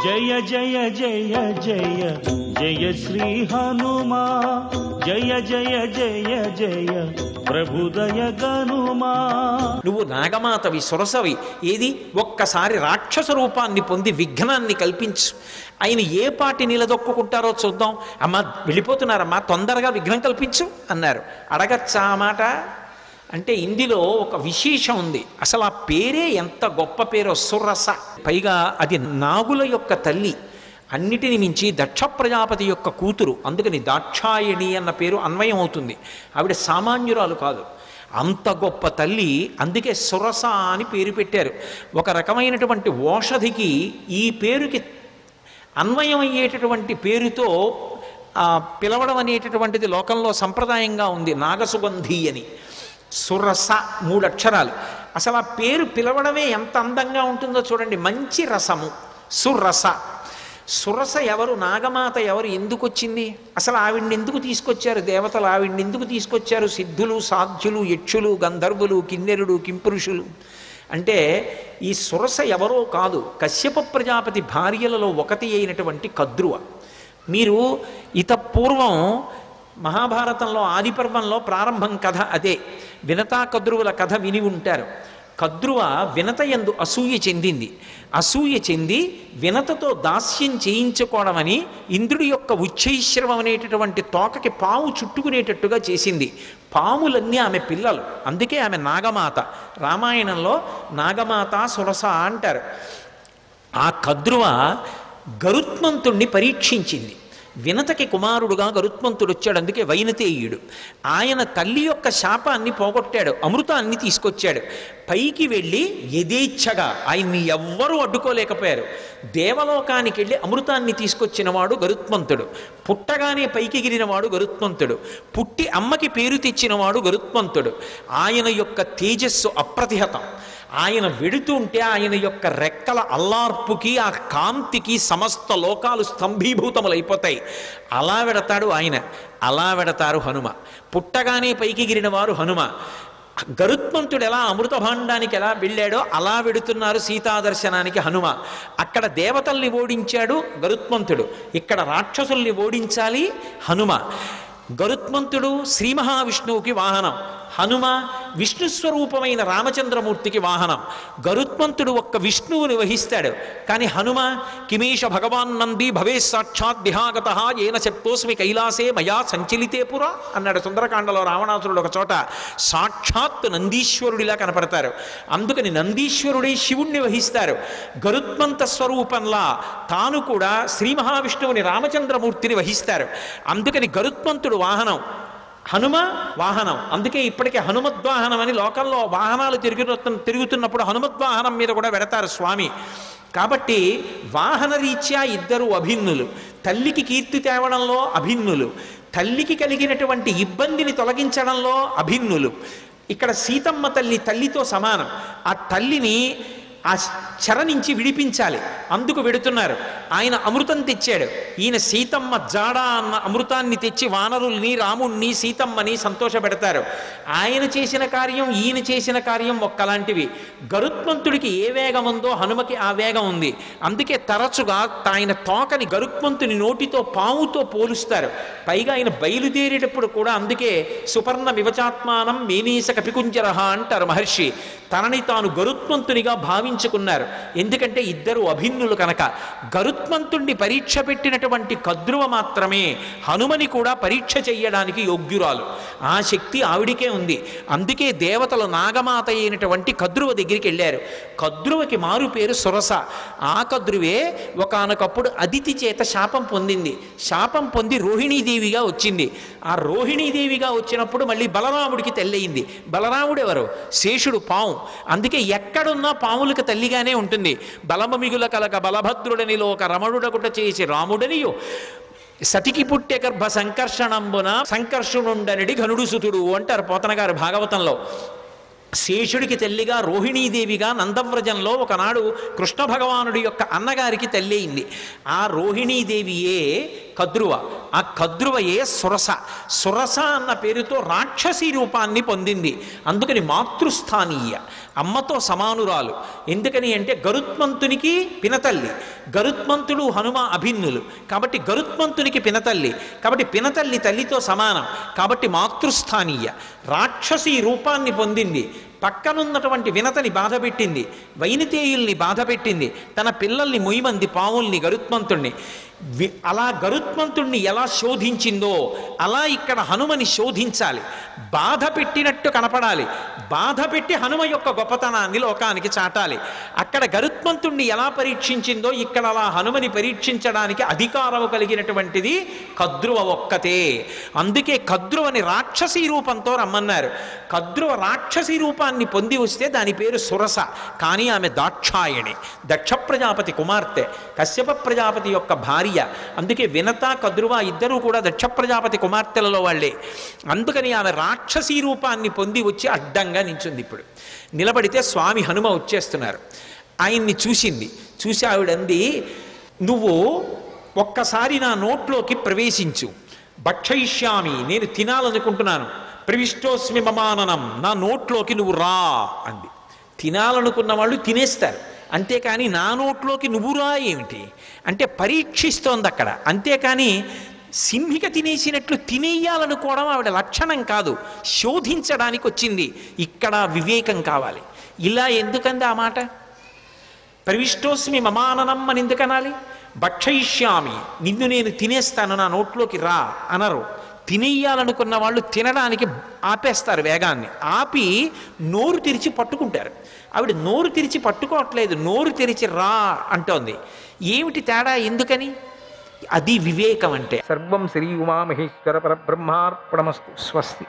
జయ జయ జయ జయ జయ శ్రీ హనుమా, జయ జయ జయ జయ ప్రభుదయ గనుమా. నువ్వు నాగమాతవి, సురసవి. ఏది ఒక్కసారి రాక్షస రూపాన్ని పొంది విఘ్నాన్ని కల్పించు. ఆయన ఏ పాటి నిలదొక్కుంటారో చూద్దాం. అమ్మ వెళ్ళిపోతున్నారమ్మా, తొందరగా విఘ్నం కల్పించు అన్నారు. అడగచ్చా ఆ మాట? అంటే ఇందులో ఒక విశేషం ఉంది. అసలు ఆ పేరే ఎంత గొప్ప పేరో, సురస. పైగా అది నాగుల యొక్క తల్లి, అన్నిటిని మించి దక్ష ప్రజాపతి యొక్క కూతురు. అందుకని దాక్షాయణి అన్న పేరు అన్వయం అవుతుంది. ఆవిడ సామాన్యురాలు కాదు, అంత గొప్ప తల్లి. అందుకే సురస అని పేరు పెట్టారు. ఒక రకమైనటువంటి ఓషధికి ఈ పేరుకి అన్వయం అయ్యేటటువంటి పేరుతో పిలవడం అనేటటువంటిది లోకంలో సంప్రదాయంగా ఉంది. నాగసుగంధి అని. సురస 3 అక్షరాలు. అసలు ఆ పేరు పిలవడమే ఎంత అందంగా ఉంటుందో చూడండి. మంచి రసము, సురస. సురస ఎవరు? నాగమాత ఎవరు? ఎందుకు వచ్చింది? అసలు ఆవిడ్ని ఎందుకు తీసుకొచ్చారు దేవతలు? ఆవిడ్ని ఎందుకు తీసుకొచ్చారు సిద్ధులు, సాధ్యులు, యక్షులు, గంధర్వులు, కిన్నెరుడు, కింపురుషులు? అంటే ఈ సురస ఎవరో కాదు, కశ్యప ప్రజాపతి భార్యలలో ఒకటి అయినటువంటి కద్రువ. మీరు పూర్వం మహాభారతంలో ఆదిపర్వంలో ప్రారంభం కథ అదే. వినతా కద్రువుల కథ విని ఉంటారు. కద్రువ వినతయందు అసూయ చెందింది. అసూయ చెంది వినతతో దాస్యం చేయించుకోవడమని ఇంద్రుడి యొక్క ఉచ్చైశ్రవం అనేటటువంటి తోకకి పాము చుట్టుకునేటట్టుగా చేసింది. పాములన్నీ ఆమె పిల్లలు, అందుకే ఆమె నాగమాత. రామాయణంలో నాగమాత సురస అంటారు. ఆ కద్రువ గరుత్మంతుణ్ణి పరీక్షించింది. వినతకి కుమారుడుగా గరుత్మంతుడు వచ్చాడు, అందుకే వైనతేయుడు. ఆయన తల్లి యొక్క శాపాన్ని పోగొట్టాడు, అమృతాన్ని తీసుకొచ్చాడు. పైకి వెళ్ళి యథేచ్ఛగా, ఆయన్ని ఎవ్వరూ అడ్డుకోలేకపోయారు. దేవలోకానికి వెళ్ళి అమృతాన్ని తీసుకొచ్చినవాడు గరుత్మంతుడు. పుట్టగానే పైకి ఎగిరినవాడు గరుత్మంతుడు. పుట్టి అమ్మకి పేరు తెచ్చినవాడు గరుత్మంతుడు. ఆయన యొక్క తేజస్సు అప్రతిహతం. ఆయన వెడుతుంటే ఆయన యొక్క రెక్కల అల్లార్పుకి, ఆ కాంతికి సమస్త లోకాలు స్తంభీభూతములైపోతాయి. అలా వెడతాడు ఆయన, అలా వెడతారు హనుమ. పుట్టగానే పైకి ఎగిరిన వారు హనుమ. గరుత్మంతుడు ఎలా అమృత భాండానికి ఎలా వెళ్ళాడో అలా వెడుతున్నారు సీతాదర్శనానికి హనుమ. అక్కడ దేవతల్ని ఓడించాడు గరుత్మంతుడు, ఇక్కడ రాక్షసుల్ని ఓడించాలి హనుమ. గరుత్మంతుడు శ్రీ మహావిష్ణువుకి వాహనం, హనుమ విష్ణుస్వరూపమైన రామచంద్రమూర్తికి వాహనం. గరుత్మంతుడు ఒక్క విష్ణువుని వహిస్తాడు, కానీ హనుమ కిమేష భగవాన్ నంది భవే సాక్షాత్ దిహాగత ఏన చెప్తోస్మి కైలాసే మయా సంచలితే పురా అన్నాడు సుందరకాండలో రావణాసురుడు ఒక చోట. సాక్షాత్ నందీశ్వరుడిలా కనపడతారు. అందుకని నందీశ్వరుడే శివుణ్ణి వహిస్తారు. గరుత్మంత స్వరూపంలా తాను కూడా శ్రీ మహావిష్ణువుని రామచంద్రమూర్తిని వహిస్తారు. అందుకని గరుత్మంతుడు వాహనం, హనుమ వాహనం. అందుకే ఇప్పటికే హనుమద్వాహనం అని లోకంలో వాహనాలు తిరుగుతున్నప్పుడు హనుమద్వాహనం మీద కూడా పెడతారు స్వామి. కాబట్టి వాహన రీత్యా ఇద్దరు అభిన్నులు. తల్లికి కీర్తి తేవడంలో అభిన్నులు, తల్లికి కలిగినటువంటి ఇబ్బందిని తొలగించడంలో అభిన్నులు. ఇక్కడ సీతమ్మ తల్లి తల్లితో సమానం. ఆ తల్లిని ఆ చెర నుంచి విడిపించాలి, అందుకు వెడుతున్నారు. ఆయన అమృతం తెచ్చాడు. ఈయన సీతమ్మ జాడ అన్న అమృతాన్ని తెచ్చి వానరుల్ని, రాముణ్ణి, సీతమ్మని సంతోషపెడతారు. ఆయన చేసిన కార్యం, ఈయన చేసిన కార్యం ఒక్కలాంటివి. గరుత్మంతుడికి ఏ వేగం ఉందో హనుమకి ఆ వేగం ఉంది. అందుకే తరచుగా ఆయన తోకని గరుత్మంతుని నోటితో పాముతో పోలుస్తారు. పైగా ఆయన బయలుదేరేటప్పుడు కూడా అందుకే సుపర్ణ వివచాత్మానం మేనీస కపికుంజరహ అంటారు మహర్షి. తనని తాను గరుత్మంతునిగా భావించుకున్నారు. ఎందుకంటే ఇద్దరు అభిన్నులు కనుక. గరుత్మంతుణ్ణి పరీక్ష పెట్టినటువంటి కద్రువ మాత్రమే హనుమని కూడా పరీక్ష చెయ్యడానికి యోగ్యురాలు. ఆ శక్తి ఆవిడికే ఉంది. అందుకే దేవతలు నాగమాత అయినటువంటి కద్రువ దగ్గరికి వెళ్ళారు. కద్రువకి మారు పేరు సురస. ఆ కద్రువే ఒకానొకప్పుడు అదితి చేత శాపం పొందింది. శాపం పొంది రోహిణీదేవిగా వచ్చింది. ఆ రోహిణీదేవిగా వచ్చినప్పుడు మళ్ళీ బలరాముడికి తెల్లయింది. బలరాముడు ఎవరు? శేషుడు, పాము. అందుకే ఎక్కడున్నా పాములకు తల్లిగానే ఉంటుంది. బలమమిగుల కలక బలభద్రుడనిలో ఒక రమణుడకుట చేసి రాముడనియో సతికి పుట్టె గర్భ సంకర్షణంబున సంకర్షణుండనడి ఘనుడు సుతుడు అంటారు పోతన గారు భాగవతంలో. శేషుడికి తల్లిగా రోహిణీదేవిగా నందవ్రజంలో ఒకనాడు కృష్ణ భగవానుడి యొక్క అన్నగారికి తల్లి అయింది. ఆ రోహిణీదేవియే కద్రువ. ఆ కద్రువయే సురస. సురస అన్న పేరుతో రాక్షసీ రూపాన్ని పొందింది. అందుకని మాతృస్థానీయ, అమ్మతో సమానురాలు. ఎందుకని అంటే గరుత్మంతునికి పినతల్లి, గరుత్మంతుడు హనుమ అభిన్నులు కాబట్టి గరుత్మంతునికి పినతల్లి, కాబట్టి పినతల్లి తల్లితో సమానం, కాబట్టి మాతృస్థానీయ. రాక్షసీ రూపాన్ని పొందింది. పక్కనున్నటువంటి వినతని బాధపెట్టింది, వైనితేయుల్ని బాధపెట్టింది, తన పిల్లల్ని మొయ్యమంది పావుల్ని గరుత్మంతుణ్ణి. అలా గరుత్మంతుణ్ణి ఎలా శోధించిందో అలా ఇక్కడ హనుమని శోధించాలి. బాధ పెట్టినట్టు కనపడాలి, బాధ పెట్టి హనుమ యొక్క గొప్పతనాన్ని లోకానికి చాటాలి. అక్కడ గరుత్మంతుణ్ణి ఎలా పరీక్షించిందో ఇక్కడ అలా హనుమని పరీక్షించడానికి అధికారము కలిగినటువంటిది కద్రువ ఒక్కతే. అందుకే కద్రువని రాక్షసీ రూపంతో రమ్మన్నారు. కద్రువ రాక్షసీ రూపాన్ని పొంది వస్తే దాని పేరు సురస. కానీ ఆమె దాక్షాయణి, దక్ష ప్రజాపతి కుమార్తె, కశ్యప ప్రజాపతి యొక్క భార్య. అందుకే వినత కద్రువ ఇద్దరూ కూడా దక్ష ప్రజాపతి కుమార్తెలలో వాళ్ళే. అందుకని ఆమె రాక్షసీ రూపాన్ని పొంది వచ్చి అడ్డంగా నించుంది. ఇప్పుడు నిలబడితే స్వామి హనుమ వచ్చేస్తున్నారు. ఆయన్ని చూసింది. చూసి ఆవిడంది, నువ్వు ఒక్కసారి నా నోట్లోకి ప్రవేశించు, భక్షయిష్యామి, నేను తినాలనుకుంటున్నాను, ప్రవిష్టోస్మి మమాననం, నా నోట్లోకి నువ్వు రా అంది. తినాలనుకున్న వాళ్ళు తినేస్తారు, అంతేకాని నా నోట్లోకి నువ్వు రా ఏమిటి అంటే పరీక్షిస్తోంది అక్కడ. అంతేకాని సింహిక తినేసినట్లు తినేయాలనుకోవడం ఆవిడ లక్షణం కాదు, శోధించడానికి వచ్చింది. ఇక్కడ వివేకం కావాలి. ఇలా ఎందుకంది ఆ మాట? ప్రవిష్టోస్మి మమాననం అని ఎందుకనాలి? భక్షయిష్యామి, నిన్ను నేను తినేస్తాను, నా నోట్లోకి రా అనరు. తినేయాలనుకున్న వాళ్ళు తినడానికి ఆపేస్తారు, వేగాన్ని ఆపి నోరు తెరిచి పట్టుకుంటారు. ఆవిడ నోరు తెరిచి పట్టుకోవట్లేదు, నోరు తెరిచి రా అంటోంది. ఏమిటి తేడా? ఎందుకని? అది వివేకం అంటే. సర్వం శ్రీ ఉమామహేశ్వర పరబ్రహ్మార్పణమస్తు. స్వస్తి.